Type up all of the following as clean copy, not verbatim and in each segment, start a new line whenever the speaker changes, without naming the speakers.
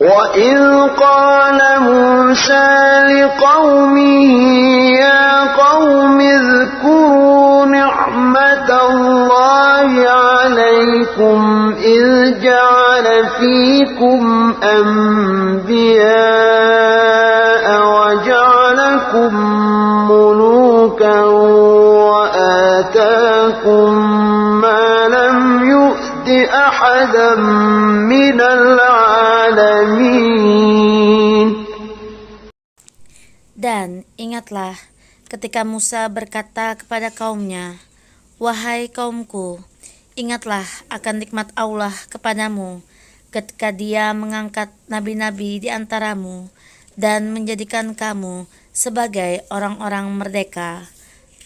وَإِذْ قَالَ مُوسَى لِقَوْمِهِ يَا قَوْمِ اذْكُرُوا نِعْمَةَ اللَّهِ عَلَيْكُمْ إِذْ جَعَلَ فِيكُمْ أَنْبِيَاءَ وَجَعَلَكُمْ مُلُوكًا وَآتَاكُمْ مَا لَمْ يُؤْتِ أَحَدًا مِنَ الْعَالَمِينَ.
Dan ingatlah ketika Musa berkata kepada kaumnya, "Wahai kaumku, ingatlah akan nikmat Allah kepadamu ketika Dia mengangkat nabi-nabi di antaramu dan menjadikan kamu sebagai orang-orang merdeka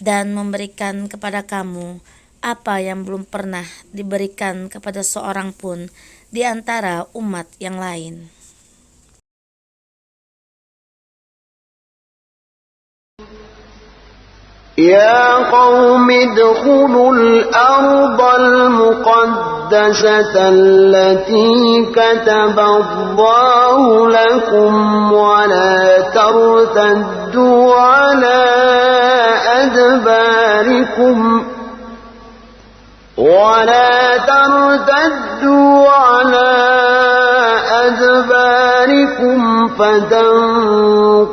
dan memberikan kepada kamu apa yang belum pernah diberikan kepada seorang pun di antara umat yang lain."
يا قوم ادخلوا الأرض المقدسة التي كتب الله لكم ولا ترتدوا على أدباركم فتنقلبوا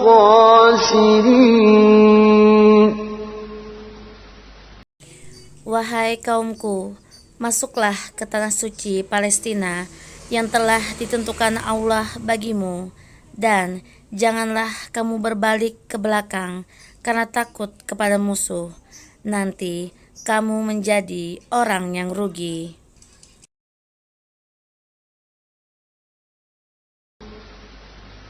خاسرين.
Wahai kaumku, masuklah ke tanah suci Palestina yang telah ditentukan Allah bagimu, dan janganlah kamu berbalik ke belakang karena takut kepada musuh. Nanti kamu menjadi orang yang rugi.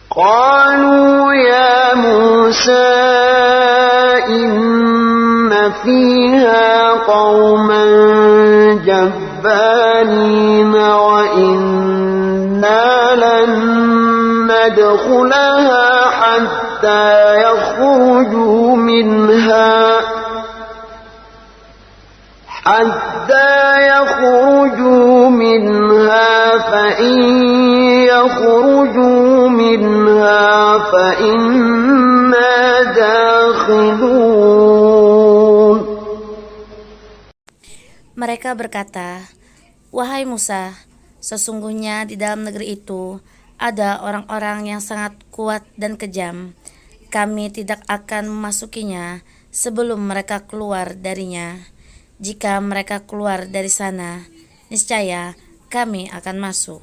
قالوا يا موسى إن فيها قوما جبارين وإنا لن ندخلها حتى يخرجوا منها فإن يخرجوا منها فإنا داخلون.
Mereka berkata, "Wahai Musa, sesungguhnya di dalam negeri itu ada orang-orang yang sangat kuat dan kejam. Kami tidak akan memasukinya sebelum mereka keluar darinya. Jika mereka keluar dari sana, niscaya kami akan masuk."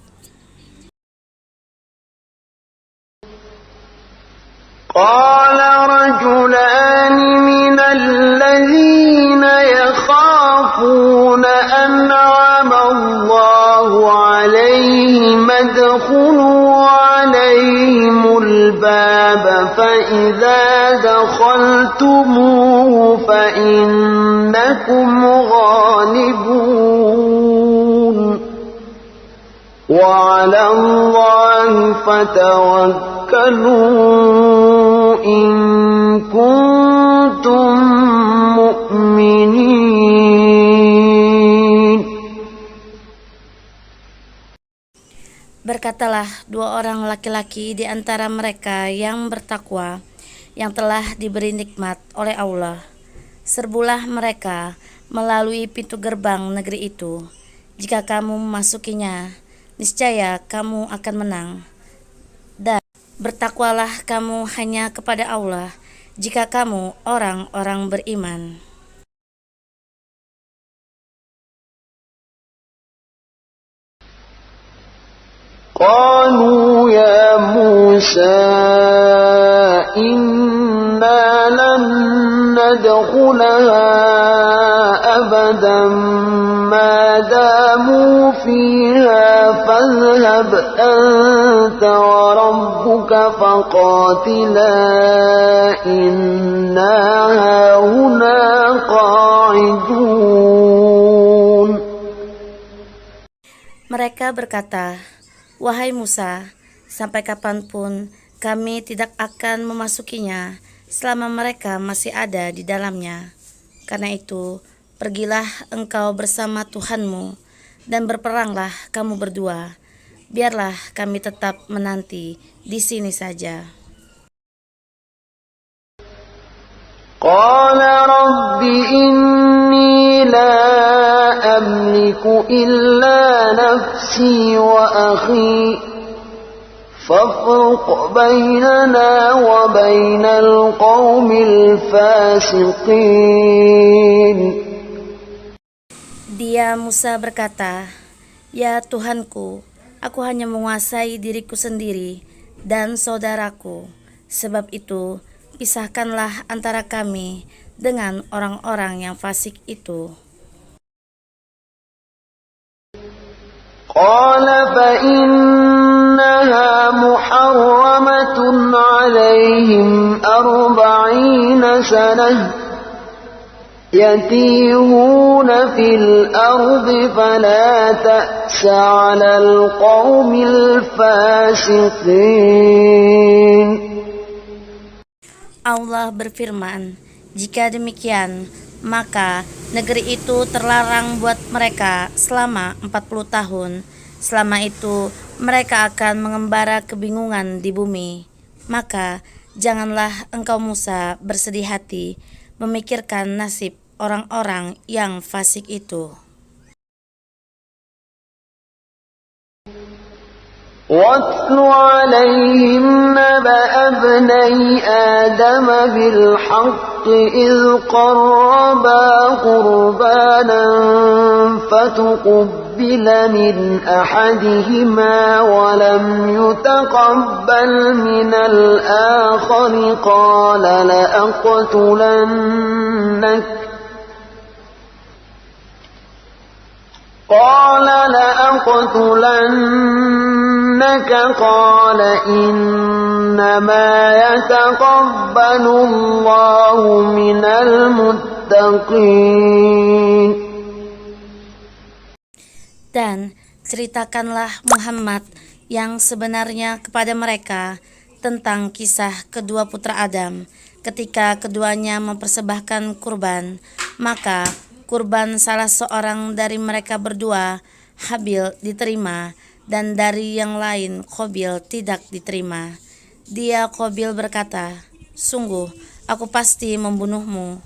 قال رجلان من الذين يخافون أنعم الله عليهم ادخلوا عليهم الباب فإذا دخلتموه فإنكم غالبون وعلى الله فتوكلوا إن كنتم مؤمنين.
Berkatalah dua orang laki-laki di antara mereka yang bertakwa, yang telah diberi nikmat oleh Allah. Serbulah mereka melalui pintu gerbang negeri itu. Jika kamu memasukinya, niscaya kamu akan menang. Dan bertakwalah kamu hanya kepada Allah jika kamu orang-orang beriman.
قالوا يا موسى إنا لن ندخلها أبدا ما داموا فيها فاذهب أنت وربك فقاتلا إنا هاهنا قاعدون.
Mereka berkata, "Wahai Musa, sampai kapanpun kami tidak akan memasukinya selama mereka masih ada di dalamnya. Karena itu, pergilah engkau bersama Tuhanmu dan berperanglah kamu berdua. biarlah kami tetap menanti di sini saja.
قال رب إني لا أملك إلا نفسي وأخي فافرق بيننا وبين القوم الفاسقين.
Dia Musa berkata, "Ya Tuhanku, aku hanya menguasai diriku sendiri dan saudaraku. Sebab itu, pisahkanlah antara kami dengan orang-orang yang fasik itu."
قال فإنها محرمة عليهم 40 سنة يتيهون في الأرض فلا تأس على القوم الفاسقين.
Allah berfirman, "Jika demikian, maka negeri itu terlarang buat mereka selama 40 tahun. Selama itu mereka akan mengembara kebingungan di bumi. Maka janganlah engkau Musa bersedih hati memikirkan nasib orang-orang yang fasik itu."
واتل عليهم نبأ ابني آدم بالحق إذ قربا قربانا فتقبل من أحدهما ولم يتقبل من الآخر قال لأقتلنك قال إنما يتقبل الله من المتقين.
Dan ceritakanlah Muhammad yang sebenarnya kepada mereka tentang kisah kedua putra Adam ketika keduanya mempersembahkan kurban. Maka kurban salah seorang dari mereka berdua, Habil, diterima, dan dari yang lain, Qabil, tidak diterima. Dia Qabil berkata, "Sungguh, aku pasti membunuhmu."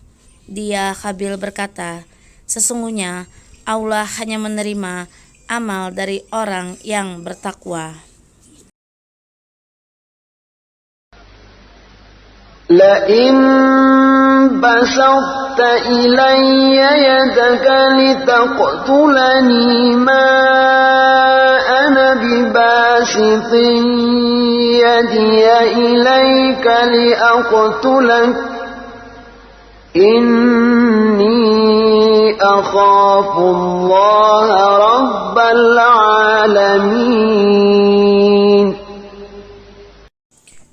Dia Habil berkata, "Sesungguhnya Allah hanya menerima amal dari orang yang bertakwa."
لئن بسطت إلي يدك لتقتلني ما أنا بباسط يدي إليك لأقتلك إني أخاف الله رب العالمين.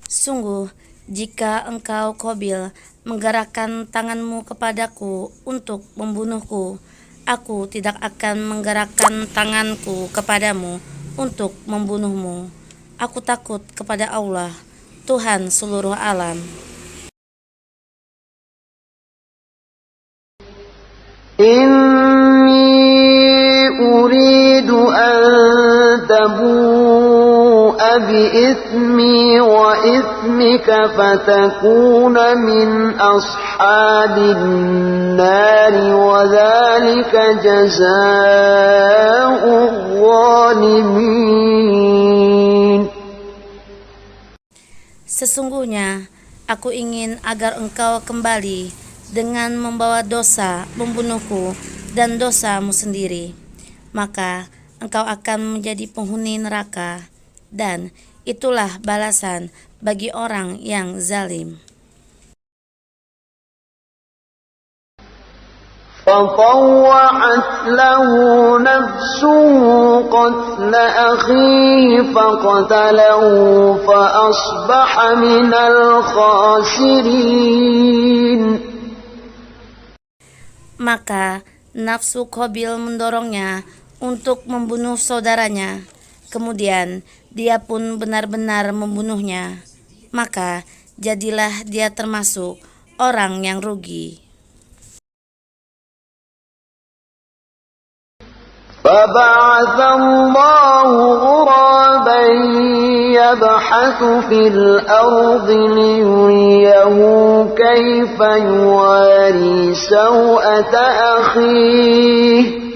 Sungguh, jika engkau Qabil menggerakkan tanganmu kepadaku untuk membunuhku, aku tidak akan menggerakkan tanganku kepadamu untuk membunuhmu. Aku takut kepada Allah, Tuhan seluruh alam.
Inni uridu an tabu'a bi'ithmi wa ithmika fatakuna min ashabin nari wa dhalika jazaa'u dhalimin.
Sesungguhnya aku ingin agar engkau kembali dengan membawa dosa membunuhku dan dosamu sendiri, maka engkau akan menjadi penghuni neraka, dan itulah balasan bagi orang yang zalim.
فطوعت له نفسه قتل أخيه فقتله فأصبح من الخاسرين.
Maka nafsu Qabil mendorongnya untuk membunuh saudaranya. Kemudian dia pun benar-benar membunuhnya. Maka jadilah dia termasuk orang yang rugi.
فبعث الله غرابا يبحث في الأرض ليريه كيف يواري سوءة أخيه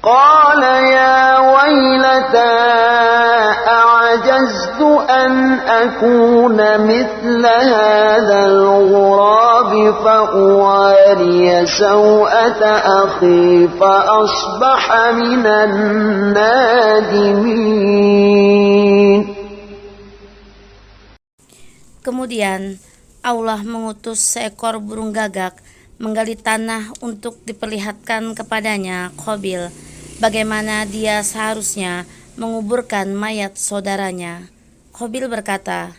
قال يا ويلتى أعجزت أن أكون مثل هذا الغراب فأواري سوءة أخي فأصبح من النادمين.
Kemudian Allah mengutus seekor burung gagak menggali tanah untuk diperlihatkan kepadanya Qabil bagaimana dia seharusnya menguburkan mayat saudaranya. Qabil berkata,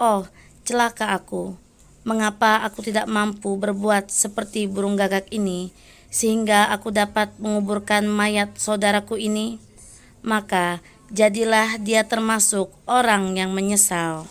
"Oh, celaka aku. Mengapa aku tidak mampu berbuat seperti burung gagak ini sehingga aku dapat menguburkan mayat saudaraku ini?" Maka jadilah dia termasuk orang yang menyesal.